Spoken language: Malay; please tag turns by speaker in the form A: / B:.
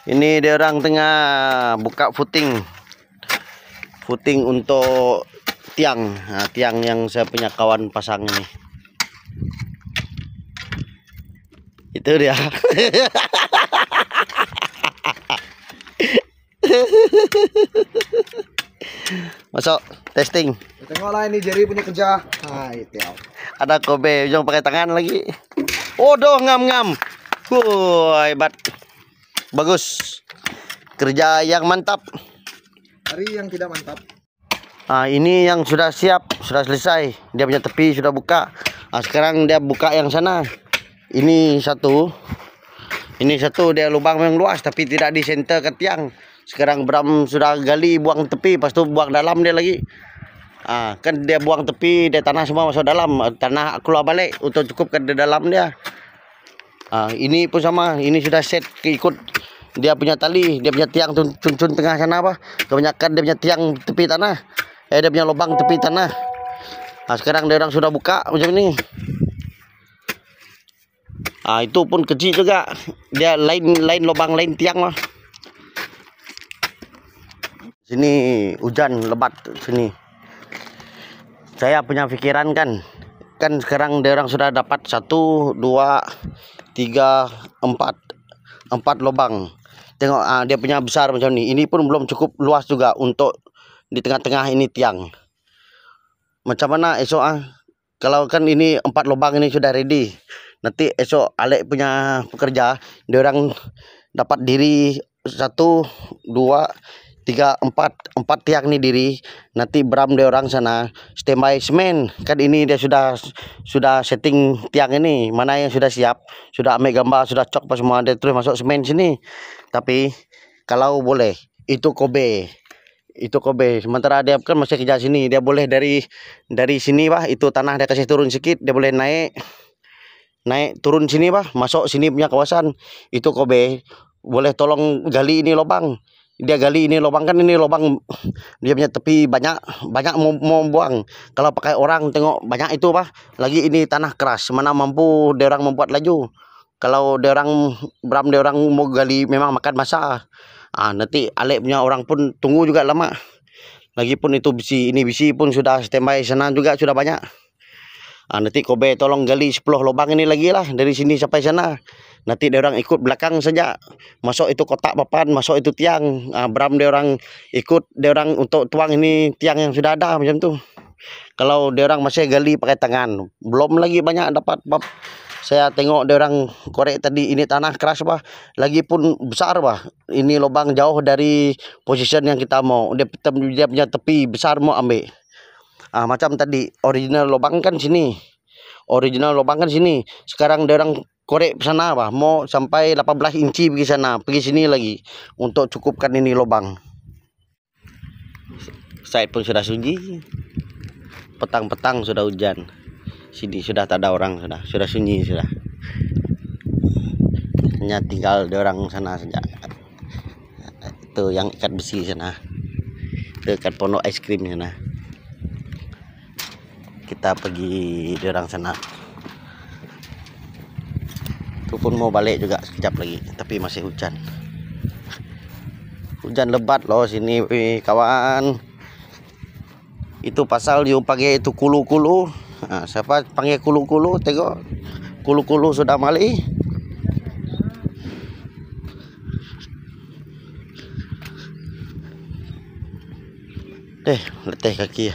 A: Ini dia orang tengah buka footing untuk tiang. Nah, tiang yang saya punya kawan pasang ini. Itu dia. Masuk testing.
B: Tengoklah ini Jerry punya kerja. Nah, itu.
A: Ada Kobe, jangan pakai tangan lagi. Oh, doh ngam-ngam. Hebat. Bagus. Kerja yang mantap.
B: Hari yang tidak mantap.
A: Nah, ini yang sudah siap, sudah selesai. Dia punya tepi sudah buka. Nah, sekarang dia buka yang sana. Ini satu dia lubang yang luas tapi tidak di center ke tiang. Sekarang Bram sudah gali buang tepi, lepas tu buang dalam dia lagi. Kan dia buang tepi, dia tanah semua masuk dalam. Tanah keluar balik untuk cukupkan di dalam dia. Ini pun sama, ini sudah set ikut dia punya tali, dia punya tiang cun tengah sana apa. Kebanyakan dia punya tiang tepi tanah. Dia punya lubang tepi tanah. Sekarang dia orang sudah buka macam ni. Itu pun kecil juga. Dia lain lubang lain tiang lah. Sini hujan lebat sini. Saya punya pikiran kan sekarang dia orang sudah dapat 1, 2, 3, 4 lubang. Tengok dia punya besar macam ni. Ini pun belum cukup luas juga untuk di tengah-tengah ini tiang. Macam mana esok kalau kan ini 4 lubang ini sudah ready. Nanti esok Alek punya pekerja, dia orang dapat diri 1, 2, 3, 4 tiang ni diri. Nanti Bram dia orang sana standby semen. Kan ini dia sudah setting tiang ini. Mana yang sudah siap, sudah ambil gambar, sudah cok apa semua, dia terus masuk semen sini. Tapi kalau boleh itu Kobe. Sementara dia kan masih kerja sini, dia boleh dari sini itu tanah dia kasih turun sikit, dia boleh naik turun sini masuk sini punya kawasan. Itu Kobe boleh tolong gali ini lubang. Dia gali ini lubang, kan ini lubang dia punya tepi banyak mau buang. Kalau pakai orang tengok banyak itu lagi ini tanah keras, mana mampu dia orang membuat laju. Kalau dia orang Bram dia orang mau gali memang makan masa. Nanti Alek punya orang pun tunggu juga lama. Lagipun itu bisi pun sudah standby sana juga sudah banyak. Nanti Kobe tolong gali 10 lubang ini lagi lah dari sini sampai sana. Nanti dia orang ikut belakang saja. Masuk itu kotak papan, masuk itu tiang. Bram dia orang ikut, dia orang untuk tuang ini tiang yang sudah ada macam tu. Kalau dia orang masih gali pakai tangan, belum lagi banyak dapat. Saya tengok dia orang korek tadi, ini tanah keras lagi pun besar Ini lubang jauh dari position yang kita mau. Dia punya tepi besar mau ambil. Macam tadi original lubang kan sini. Sekarang dia orang korek sana mau sampai 18 inci pergi sana, pergi sini lagi untuk cukupkan ini lubang. Side pun sudah sunyi. Petang-petang sudah hujan. Sini sudah tak ada orang, sudah sunyi sudah. Hanya tinggal dia orang sana saja. Itu yang ikat besi sana. Itu ikat pondok es krim sana. Kita pergi dia orang sana. Itu pun mau balik juga sekejap lagi, tapi masih hujan. Hujan lebat loh sini kawan. Itu pasal you pakai itu kulu-kulu. Siapa panggil kulu-kulu? Tengok, kulu-kulu sudah mali. Letih kaki.